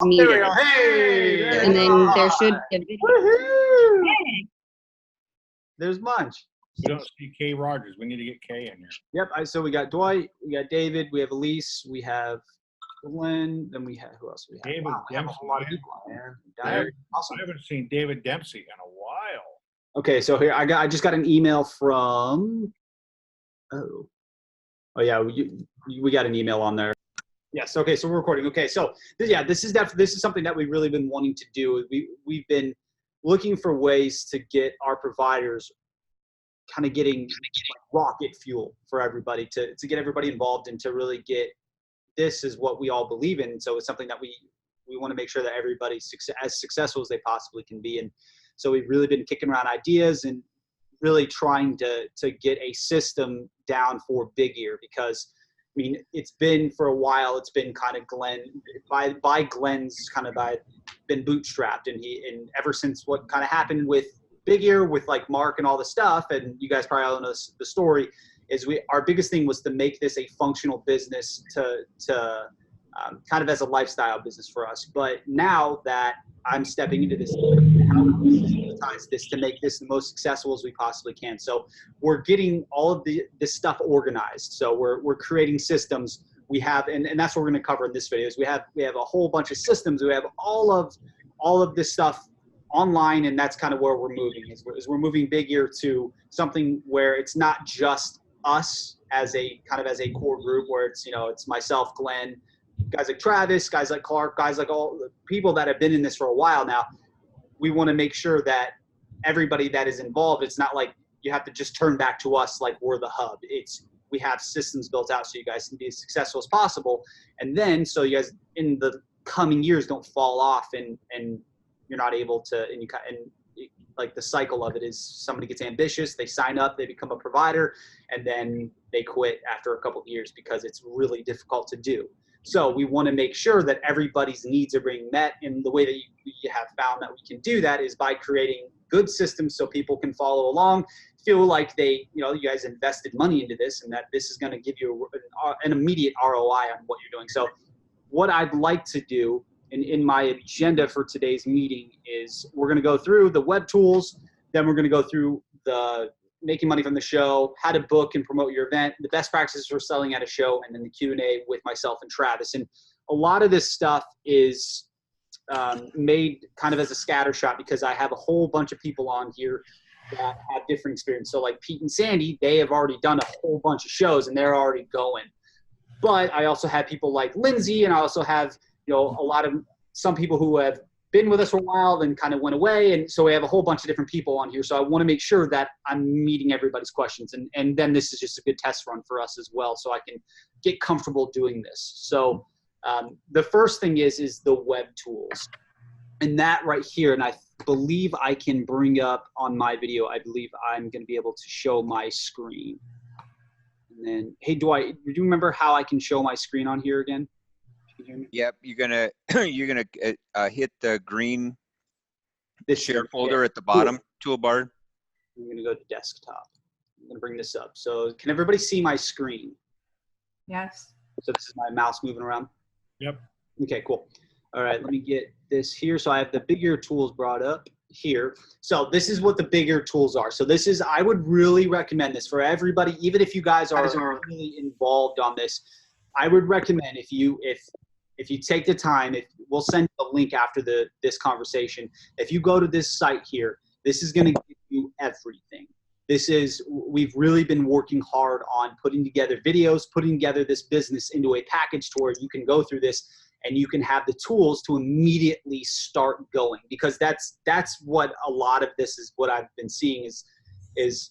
There we meter. go. Hey! And then there should be a video. Woohoo! Hey. There's Munch. We don't see Kay Rogers. We need to get Kay in here. Yep. So we got Dwight, we got David, we have Elise, we have Glenn, then we have, who else do we have? David Wow, we have a whole lot of Dempsey, people on there. I haven't seen David Dempsey in a while. Okay, so here I just got an email from. Oh yeah, we got an email on there. Yes. Okay, so we're recording. Okay, so this is something that we've really been wanting to do. We've been looking for ways to get our providers kind of getting like rocket fuel for everybody to get everybody involved and to really get this is what we all believe in. So it's something that we want to make sure that everybody's as successful as they possibly can be. And so we've really been kicking around ideas and really trying to get a system down for Big Ear, because I mean, it's been for a while, it's been kind of Glenn by Glenn's kind of been bootstrapped, and ever since what kind of happened with Big Ear with like Mark and all the stuff, and you guys probably all know the story, is our biggest thing was to make this a functional business to kind of as a lifestyle business for us. But now that I'm stepping into this, how can we monetize this to make this the most successful as we possibly can? So we're getting all of this stuff organized. So we're creating systems. We have, and that's what we're going to cover in this video, is we have a whole bunch of systems. We have all of this stuff online, and that's kind of where we're moving. Is we're moving Big Ear to something where it's not just us as a core group, where it's myself, Glenn, guys like Travis, guys like Clark, guys like all the people that have been in this for a while now. We want to make sure that everybody that is involved, it's not like you have to just turn back to us like we're the hub. We have systems built out so you guys can be as successful as possible. And then so you guys in the coming years don't fall off and you're not able to, like the cycle of it is somebody gets ambitious, they sign up, they become a provider, and then they quit after a couple of years because it's really difficult to do. So we want to make sure that everybody's needs are being met, and the way that you have found that we can do that is by creating good systems so people can follow along, feel like you guys invested money into this, and that this is going to give you an immediate ROI on what you're doing. So what I'd like to do in my agenda for today's meeting is we're going to go through the web tools, then we're going to go through the making money from the show, how to book and promote your event, the best practices for selling at a show, and then the Q&A with myself and Travis. And a lot of this stuff is made kind of as a scatter shot because I have a whole bunch of people on here that have different experience. So like Pete and Sandy, they have already done a whole bunch of shows and they're already going. But I also have people like Lindsay, and I also have some people who have been with us for a while, then kind of went away. And so we have a whole bunch of different people on here. So I want to make sure that I'm meeting everybody's questions. And then this is just a good test run for us as well, so I can get comfortable doing this. So the first thing is the web tools. And that right here, and I believe I can bring up on my video, I believe I'm going to be able to show my screen. And then, hey, Dwight, do you remember how I can show my screen on here again? Yep, you're gonna hit the green share folder at the bottom toolbar. I'm gonna go to desktop. I'm gonna bring this up. So can everybody see my screen? Yes. So this is my mouse moving around. Yep. Okay, cool. All right, let me get this here. So I have the Big Ear tools brought up here. So this is what the Big Ear tools are. So this is, I would really recommend this for everybody, even if you guys are really involved on this. I would recommend if you take the time, we'll send you a link after this conversation. If you go to this site here, this is going to give you everything. We've really been working hard on putting together videos, putting together this business into a package to where you can go through this and you can have the tools to immediately start going, because that's what a lot of this is. What I've been seeing is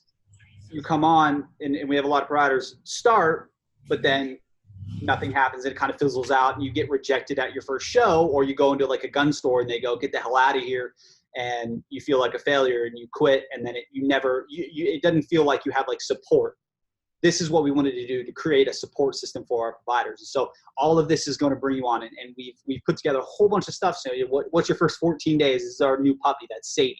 you come on and we have a lot of providers start, but then nothing happens. It kind of fizzles out and you get rejected at your first show, or you go into like a gun store and they go, get the hell out of here. And you feel like a failure and you quit. And then it doesn't feel like you have like support. this is what we wanted to do to create a support system for our providers. So all of this is going to bring you on, and we've put together a whole bunch of stuff. So what's your first 14 days? This is our new puppy, that's Sadie.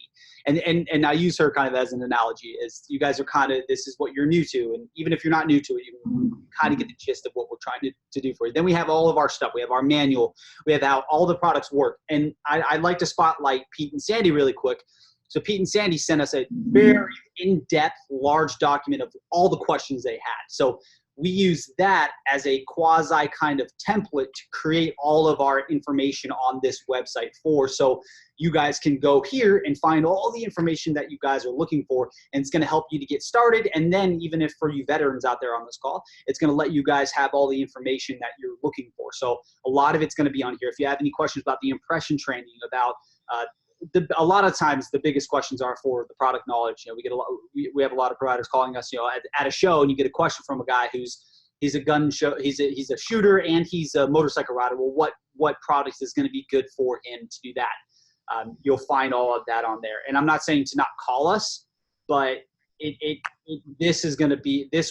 And I use her kind of as an analogy, is you guys are kind of, this is what you're new to. And even if you're not new to it, you kind of get the gist of what we're trying to do for you. Then we have all of our stuff. We have our manual. We have how all the products work. And I'd like to spotlight Pete and Sandy really quick. So Pete and Sandy sent us a very in-depth, large document of all the questions they had. So we use that as a quasi kind of template to create all of our information on this website so you guys can go here and find all the information that you guys are looking for, and it's going to help you to get started. And then even if for you veterans out there on this call, it's going to let you guys have all the information that you're looking for. So a lot of it's going to be on here. If you have any questions about the impression training, about a lot of times the biggest questions are for the product knowledge. You know, we have a lot of providers calling us, you know, at a show, and you get a question from a guy he's a gun show, he's a shooter, and he's a motorcycle rider. Well, what product is going to be good for him to do that? You'll find all of that on there. And I'm not saying to not call us, but this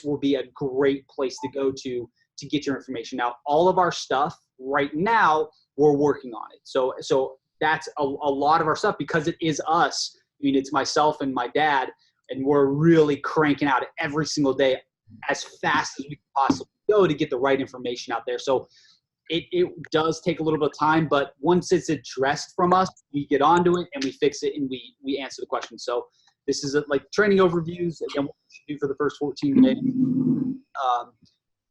will be a great place to go to get your information. Now, all of our stuff right now, we're working on it. So that's a lot of our stuff, because it is us. I mean, it's myself and my dad, and we're really cranking out every single day as fast as we can possibly go to get the right information out there. So it does take a little bit of time, but once it's addressed from us, we get onto it and we fix it, and we answer the questions. So this is like training overviews, again, what you should do for the first 14 days.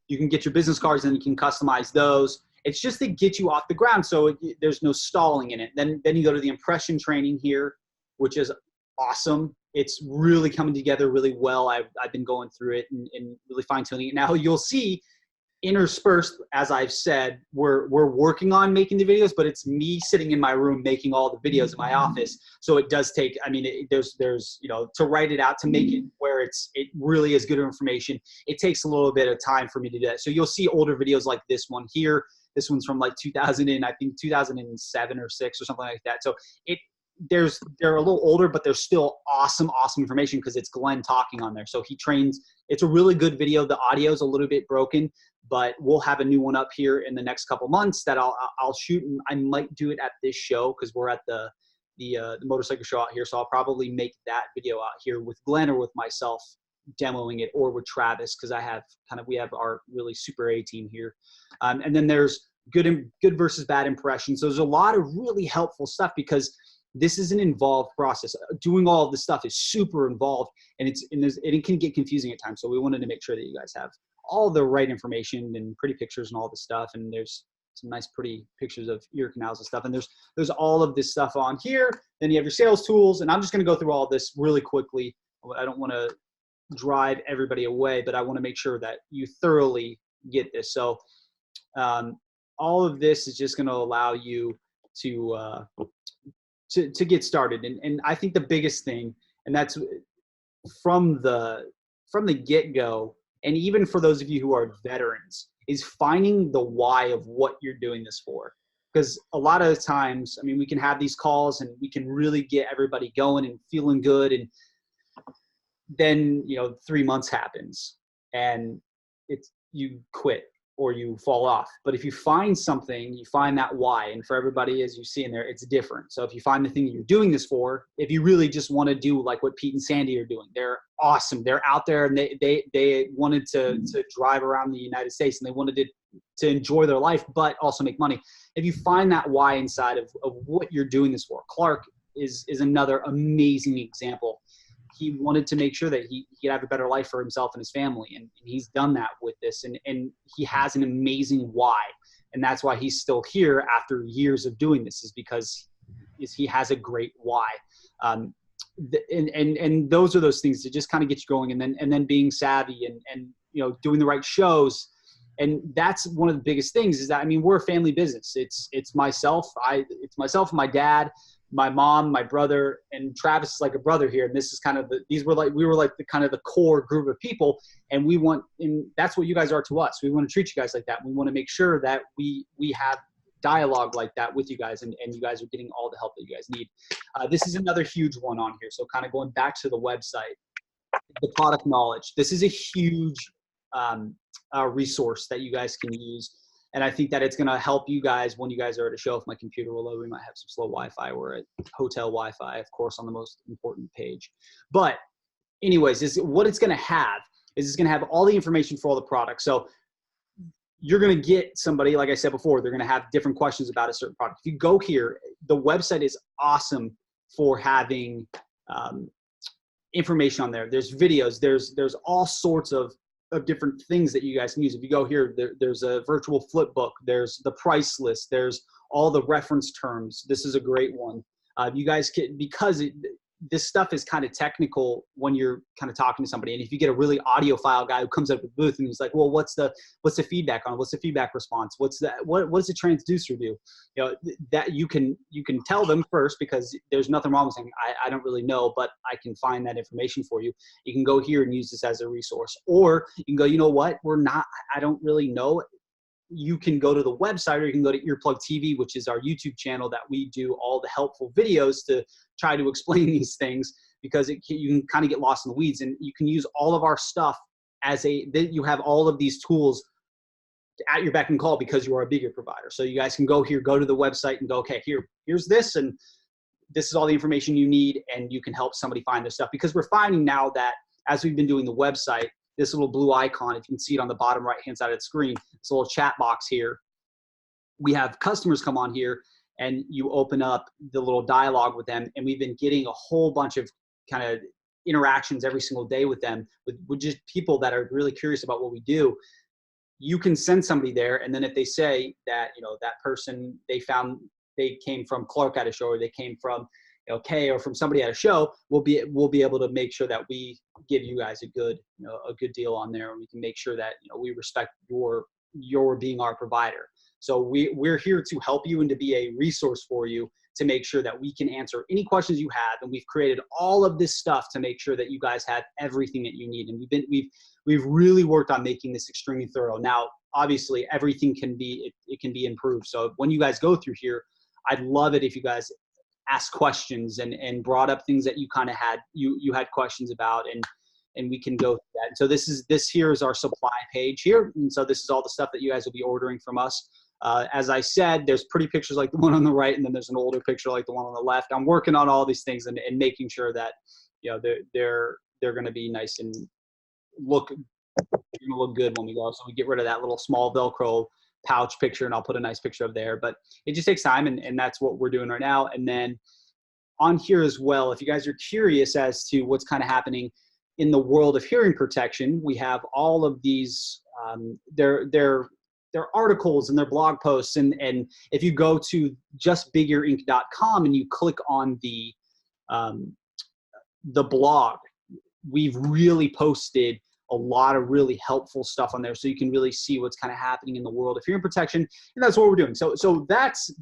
You can get your business cards and you can customize those. It's just to get you off the ground, so there's no stalling in it. Then you go to the impression training here, which is awesome. It's really coming together really well. I've been going through it and really fine-tuning it. Now you'll see interspersed, as I've said, we're working on making the videos, but it's me sitting in my room making all the videos in my office. So it does take, I mean, there's you know, to write it out, to make it where it really is good information, it takes a little bit of time for me to do that. So you'll see older videos like this one here. This one's from like 2007 or 6 or something like that. So they're a little older, but they're still awesome information, because it's Glenn talking on there. So he trains. It's a really good video. The audio is a little bit broken, but we'll have a new one up here in the next couple months that I'll shoot. And I might do it at this show, because we're at the motorcycle show out here. So I'll probably make that video out here with Glenn or with myself demoing it, or with Travis, because we have our really super A team here. And then there's good versus bad impressions. So there's a lot of really helpful stuff, because this is an involved process. Doing all of this stuff is super involved, and it can get confusing at times. So we wanted to make sure that you guys have all the right information and pretty pictures and all this stuff. And there's some nice pretty pictures of ear canals and stuff. And there's all of this stuff on here. Then you have your sales tools, and I'm just going to go through all of this really quickly. I don't want to drive everybody away, but I want to make sure that you thoroughly get this. So all of this is just going to allow you to get started. And I think the biggest thing, and that's from the get-go, and even for those of you who are veterans, is finding the why of what you're doing this for. Because a lot of times, I mean, we can have these calls and we can really get everybody going and feeling good, and then 3 months happens and you quit or you fall off. But if you find something, you find that why. And for everybody, as you see in there, it's different. So if you find the thing that you're doing this for, if you really just want to do like what Pete and Sandy are doing, they're awesome. They're out there, and they wanted to drive around the United States, and they wanted to enjoy their life, but also make money. If you find that why inside of what you're doing this for, Clark is another amazing example. He wanted to make sure that he could have a better life for himself and his family. And he's done that with this. And he has an amazing why. And that's why he's still here after years of doing this, is because he has a great why. And those are those things that just kind of get you going. And then being savvy and doing the right shows. And that's one of the biggest things, is that, I mean, we're a family business. It's myself and my dad, my mom, my brother, and Travis is like a brother here. And this is kind of we were like the kind of the core group of people. And that's what you guys are to us. We want to treat you guys like that. We want to make sure that we have dialogue like that with you guys, and you guys are getting all the help that you guys need. This is another huge one on here. So kind of going back to the website, the product knowledge. This is a huge resource that you guys can use. And I think that it's going to help you guys when you guys are at a show. If my computer will load, we might have some slow Wi-Fi. We're at hotel Wi-Fi, of course, on the most important page. But anyways, what it's going to have is it's going to have all the information for all the products. So you're going to get somebody, like I said before, they're going to have different questions about a certain product. If you go here, the website is awesome for having information on there. There's videos, there's all sorts of different things that you guys can use. If you go here, there's a virtual flip book, there's the price list, there's all the reference terms. This is a great one. You guys can, because this stuff is kind of technical when you're kind of talking to somebody. And if you get a really audiophile guy who comes up with the booth and he's like, well, what's the feedback on it? What's the feedback response? What does the transducer do? You know, that you can tell them first, because there's nothing wrong with saying, I don't really know, but I can find that information for you. You can go here and use this as a resource, or you can go, you know what, I don't really know. You can go to the website, or you can go to Earplug TV, which is our YouTube channel that we do all the helpful videos to try to explain these things, because you can kind of get lost in the weeds, and you can use all of our stuff you have all of these tools at your beck and call because you are a bigger provider. So you guys can go here, go to the website and go, okay, here's this, and this is all the information you need, and you can help somebody find their stuff. Because we're finding now that as we've been doing the website, this little blue icon, if you can see it on the bottom right-hand side of the screen, this little chat box here, we have customers come on here and you open up the little dialogue with them. And we've been getting a whole bunch of kind of interactions every single day with them, with just people that are really curious about what we do. You can send somebody there, and then if they say that, you know, that person, they came from Clark at a show, or they came from, you know, Kay, or from somebody at a show, we'll be able to make sure that we give you guys a good deal on there, and we can make sure that, you know, we respect your being our provider. So we're here to help you and to be a resource for you, to make sure that we can answer any questions you have. And we've created all of this stuff to make sure that you guys have everything that you need. And we've really worked on making this extremely thorough. Now, obviously, everything can be improved. So when you guys go through here, I'd love it if you guys ask questions and brought up things that you kind of had questions about, and we can go through that. And so this here is our supply page here, and so this is all the stuff that you guys will be ordering from us. As I said, there's pretty pictures like the one on the right, and then there's an older picture like the one on the left. I'm working on all these things and making sure that, you know, they're going to be nice and look good when we go. So we get rid of that little small Velcro pouch picture, and I'll put a nice picture of there. But it just takes time, and that's what we're doing right now. And then on here as well, if you guys are curious as to what's kind of happening in the world of hearing protection, we have all of these their articles and their blog posts, and if you go to justbigearinc.com and you click on the blog, we've really posted a lot of really helpful stuff on there, so you can really see what's kind of happening in the world of hearing protection. And that's what we're doing. So that's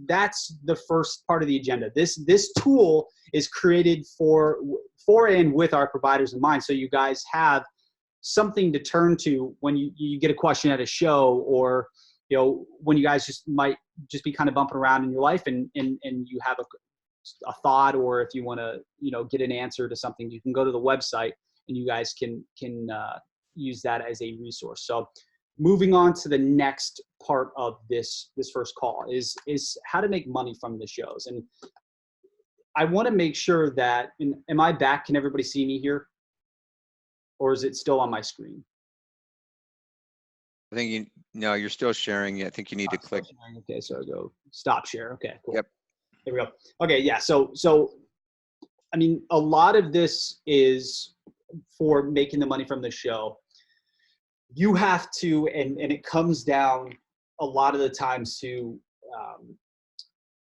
the first part of the agenda. This tool is created for and with our providers in mind, so you guys have something to turn to when you get a question at a show, or, you know, when you guys might be kind of bumping around in your life, and you have a thought, or if you want to, you know, get an answer to something, you can go to the website and you guys can use that as a resource. So moving on to the next part of this first call is how to make money from the shows. And I want to make sure that, am I back? Can everybody see me here? Or is it still on my screen? I think no, you're still sharing. I think you need to click. Okay, so go stop share. Okay, cool. Yep. There we go. Okay, yeah. So I mean, a lot of this is for making the money from the show. You have to, and it comes down a lot of the times to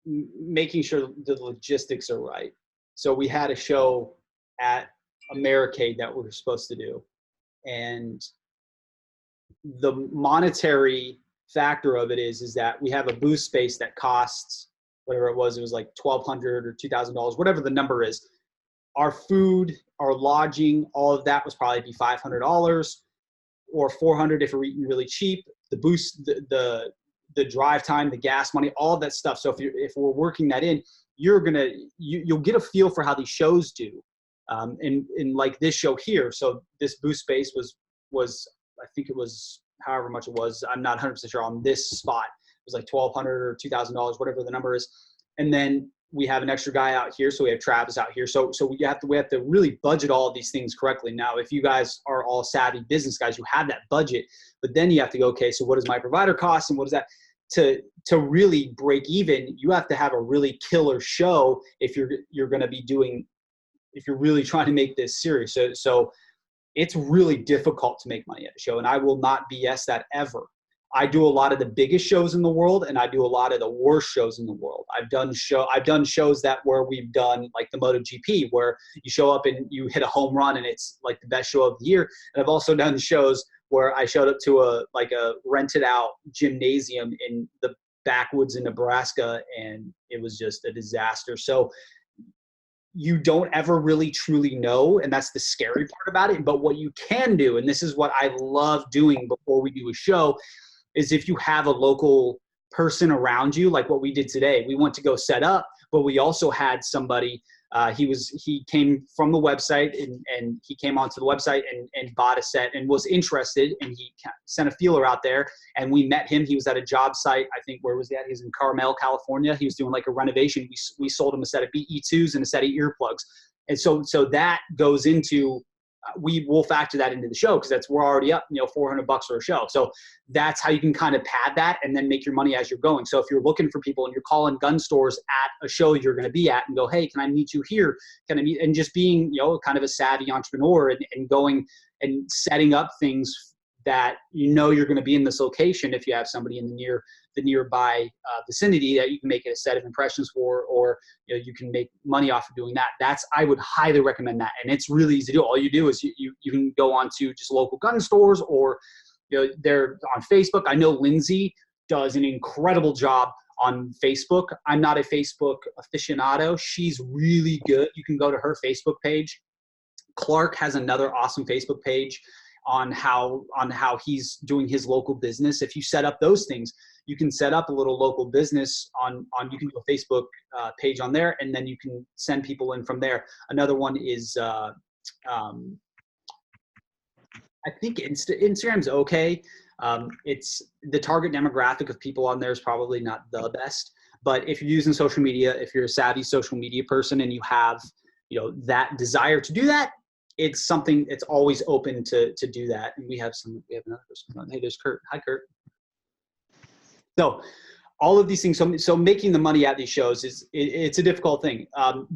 making sure the logistics are right. So we had a show at Americade that we were supposed to do, and the monetary factor of it is that we have a booth space that costs whatever it was like $1,200 or $2,000, whatever the number is. Our food, our lodging, all of that was probably be $500 or $400 if we're eating really cheap. The boost, the drive time, the gas money, all of that stuff. So if we're working that in, you'll get a feel for how these shows do. In like this show here. So this booth space was I think it was however much it was. I'm not 100% sure on this spot. It was like $1,200 or $2,000, whatever the number is. And then we have an extra guy out here. So we have Travis out here. So we have to really budget all of these things correctly. Now, if you guys are all savvy business guys, you have that budget, but then you have to go, okay, so what is my provider cost and what is that? To really break even, you have to have a really killer show if you're going to be doing, if you're really trying to make this serious. So it's really difficult to make money at a show, and I will not BS that ever. I do a lot of the biggest shows in the world, and I do a lot of the worst shows in the world. I've done shows that where we've done like the MotoGP, where you show up and you hit a home run and it's like the best show of the year. And I've also done shows where I showed up to a rented out gymnasium in the backwoods in Nebraska, and it was just a disaster. So you don't ever really truly know, and that's the scary part about it. But what you can do, and this is what I love doing before we do a show, is if you have a local person around you, like what we did today. We went to go set up, but we also had somebody, he came from the website and he came onto the website and bought a set and was interested, and he sent a feeler out there, and we met him. He was at a job site. I think, where was he at? He was in Carmel, California. He was doing like a renovation. We sold him a set of BE2s and a set of earplugs. And so that goes into, we will factor that into the show, because we're already up, $400 for a show. So that's how you can kind of pad that and then make your money as you're going. So if you're looking for people and you're calling gun stores at a show you're going to be at and go, hey, can I meet you here? Can I meet? And just being, kind of a savvy entrepreneur and going and setting up things that you're going to be in this location. If you have somebody in the nearby vicinity that you can make it a set of impressions for, or you can make money off of doing that. I would highly recommend that, and it's really easy to do. All you do is you can go on to just local gun stores, or they're on Facebook. I know Lindsay does an incredible job on Facebook. I'm not a Facebook aficionado. She's really good. You can go to her Facebook page. Clark has another awesome Facebook page on how he's doing his local business. If you set up those things, you can set up a little local business you can do a Facebook page on there, and then you can send people in from there. Another one is I think Instagram's okay. It's the target demographic of people on there is probably not the best, but if you're using social media, if you're a savvy social media person and you have that desire to do that, it's something, it's always open to do that. And we have another person. Hey, there's Kurt. Hi, Kurt. So all of these things, so making the money at these shows it's a difficult thing.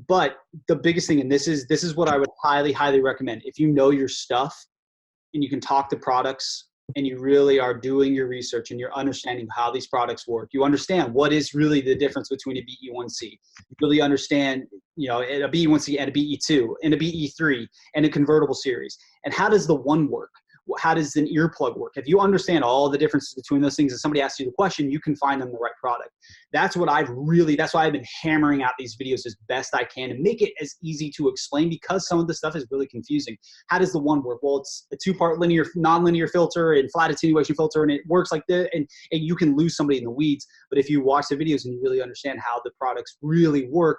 But the biggest thing, and this is what I would highly, highly recommend. If you know your stuff and you can talk to products and you really are doing your research and you're understanding how these products work, you understand what is really the difference between a BE1C. You really understand, a BE1C and a BE2 and a BE3 and a convertible series. And how does the one work? How does an earplug work? If you understand all the differences between those things and somebody asks you the question, you can find them the right product. That's why I've been hammering out these videos as best I can and make it as easy to explain, because some of the stuff is really confusing. How does the one work? Well, it's a two-part nonlinear filter and flat attenuation filter, and it works like this, and you can lose somebody in the weeds. But if you watch the videos and you really understand how the products really work,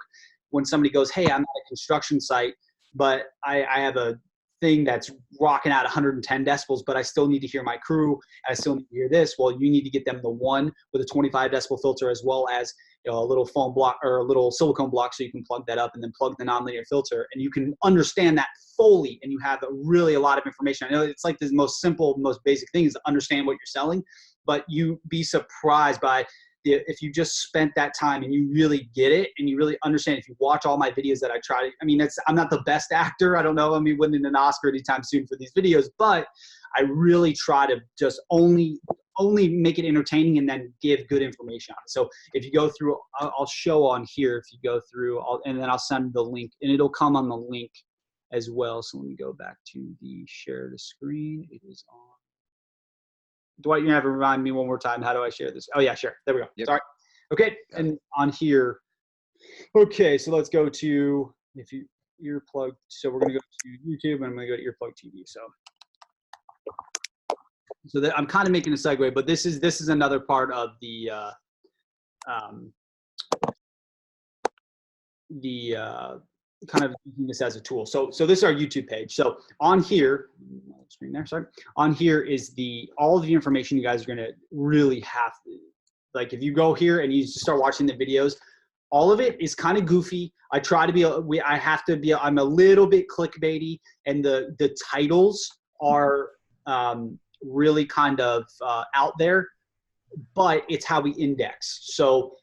when somebody goes, hey, I'm at a construction site, but I have a thing that's rocking out 110 decibels, but I still need to hear my crew. I still need to hear this. Well, you need to get them the one with a 25 decibel filter, as well as a little foam block or a little silicone block, so you can plug that up and then plug the nonlinear filter, and you can understand that fully, and you have a lot of information. I know it's like the most simple, most basic thing is to understand what you're selling, but you'd be surprised by if you just spent that time and you really get it and you really understand. If you watch all my videos that I try to, I'm not the best actor. I don't know. I'm winning an Oscar anytime soon for these videos, but I really try to just only make it entertaining and then give good information on it. So if you go through, I'll show on here, if you go through, and then I'll send the link, and it'll come on the link as well. So let me go back to the share the screen. It is on. Dwight, you have to remind me one more time. How do I share this? Oh yeah, sure. There we go. Yep. Sorry. Okay. And on here. Okay. So let's go to, if you earplug. So we're going to go to YouTube, and I'm going to go to earplug TV. So that I'm kind of making a segue, but this is another part of the kind of using this as a tool. So this is our YouTube page. So on here, screen there, sorry. On here is all of the information you guys are gonna really have. Like if you go here and you start watching the videos, all of it is kind of goofy. I try to be, I'm a little bit clickbaity, and the titles are really kind of out there, but it's how we index. So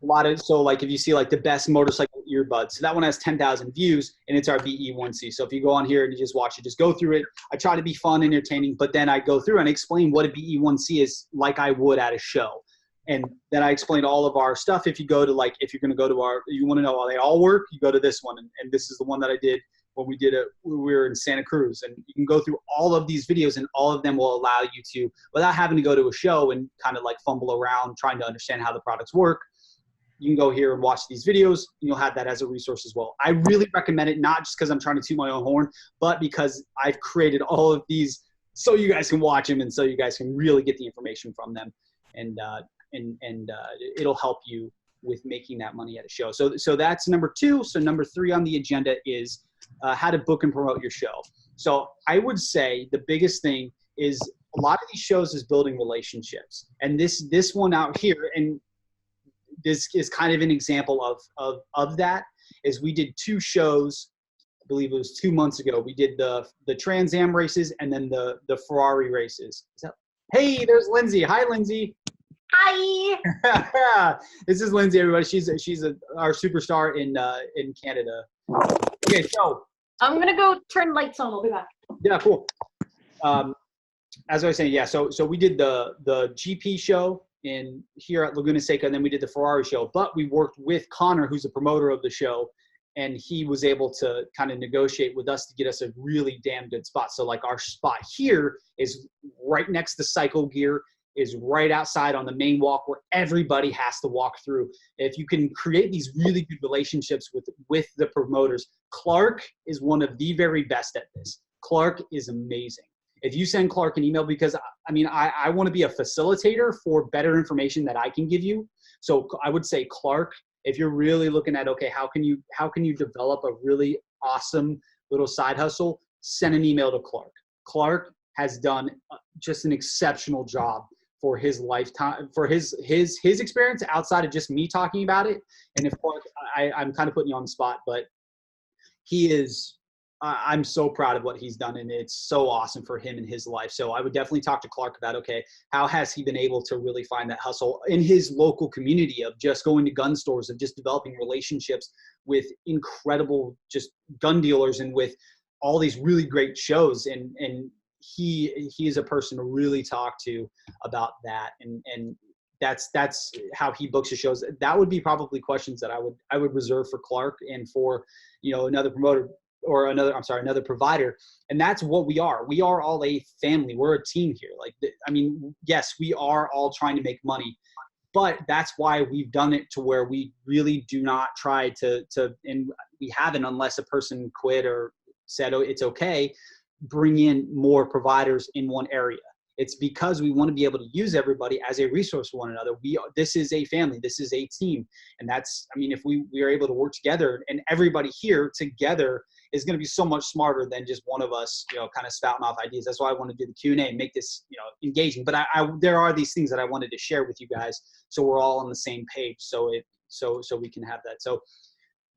like if you see like the best motorcycle earbuds, so that one has 10,000 views and it's our BE1C. So if you go on here and you just watch it, just go through it. I try to be fun, entertaining, but then I go through and explain what a BE1C is like I would at a show. And then I explained all of our stuff. If you go to if you're going to go to you want to know how they all work, you go to this one. And this is the one that I did when we were in Santa Cruz. And you can go through all of these videos and all of them will allow you to, without having to go to a show and kind of like fumble around trying to understand how the products work, you can go here and watch these videos and you'll have that as a resource as well. I really recommend it, not just because I'm trying to toot my own horn, but because I've created all of these so you guys can watch them and so you guys can really get the information from them. And it'll help you with making that money at a show. So that's number 2. So number 3 on the agenda is how to book and promote your show. So I would say the biggest thing is a lot of these shows is building relationships. And this one out here, and this is kind of an example of that, is we did 2 shows, I believe it was 2 months ago. We did the Trans Am races and then the Ferrari races. Hey, there's Lindsay. Hi, Lindsay. Hi. This is Lindsay, everybody. She's our superstar in Canada. Okay, so I'm gonna go turn lights on. I'll be back. yeah, cool. As I was saying, yeah. So we did the GP show here at Laguna Seca, and then we did the Ferrari show. But we worked with Connor, who's a promoter of the show, and he was able to kind of negotiate with us to get us a really damn good spot. So like our spot here is right next to Cycle Gear, is right outside on the main walk where everybody has to walk through. If you can create these really good relationships with the promoters, Clark is one of the very best at this. Clark is amazing. If you send Clark an email, because I mean, I want to be a facilitator for better information that I can give you. So I would say Clark, if you're really looking at, okay, how can you develop a really awesome little side hustle, send an email to Clark. Clark has done just an exceptional job for his lifetime, for his experience outside of just me talking about it. And of course, I'm kind of putting you on the spot, but he is, I'm so proud of what he's done, and it's so awesome for him in his life. So I would definitely talk to Clark about, okay, how has he been able to really find that hustle in his local community of just going to gun stores, of just developing relationships with incredible just gun dealers and with all these really great shows. And he is a person to really talk to about that. And that's how he books his shows. That would be probably questions that I would reserve for Clark and for, another promoter or another provider. And that's what we are. We are all a family. We're a team here. Yes, we are all trying to make money, but that's why we've done it to where we really do not try to, and we haven't, unless a person quit or said, oh, it's okay, bring in more providers in one area. It's because we want to be able to use everybody as a resource for one another. This is a family. This is a team. And if we are able to work together, and everybody here together is going to be so much smarter than just one of us, kind of spouting off ideas. That's why I want to do the Q&A and make this, engaging. But there are these things that I wanted to share with you guys, so we're all on the same page. So we can have that. So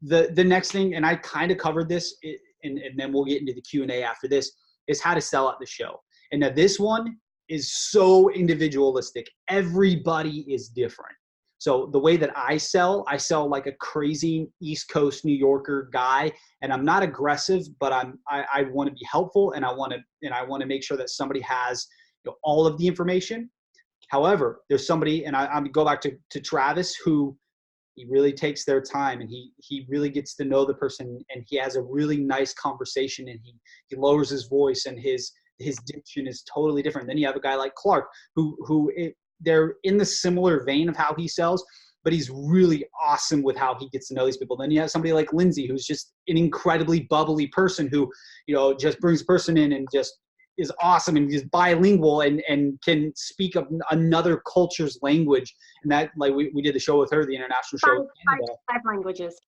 the next thing, and I kind of covered this, and then we'll get into the Q&A after this, is how to sell at the show. And now this one is so individualistic. Everybody is different. So the way that I sell like a crazy East Coast New Yorker guy, and I'm not aggressive, but I want to be helpful, and I want to make sure that somebody has all of the information. However, there's somebody, and I'm go back to Travis, who he really takes their time, and he really gets to know the person, and he has a really nice conversation, and he lowers his voice, and his diction is totally different. Then you have a guy like Clark, they're in the similar vein of how he sells, but he's really awesome with how he gets to know these people. Then you have somebody like Lindsay, who's just an incredibly bubbly person who, just brings a person in and just is awesome, and is bilingual and can speak another culture's language. And that, like, we did the show with her, the international show. Five languages.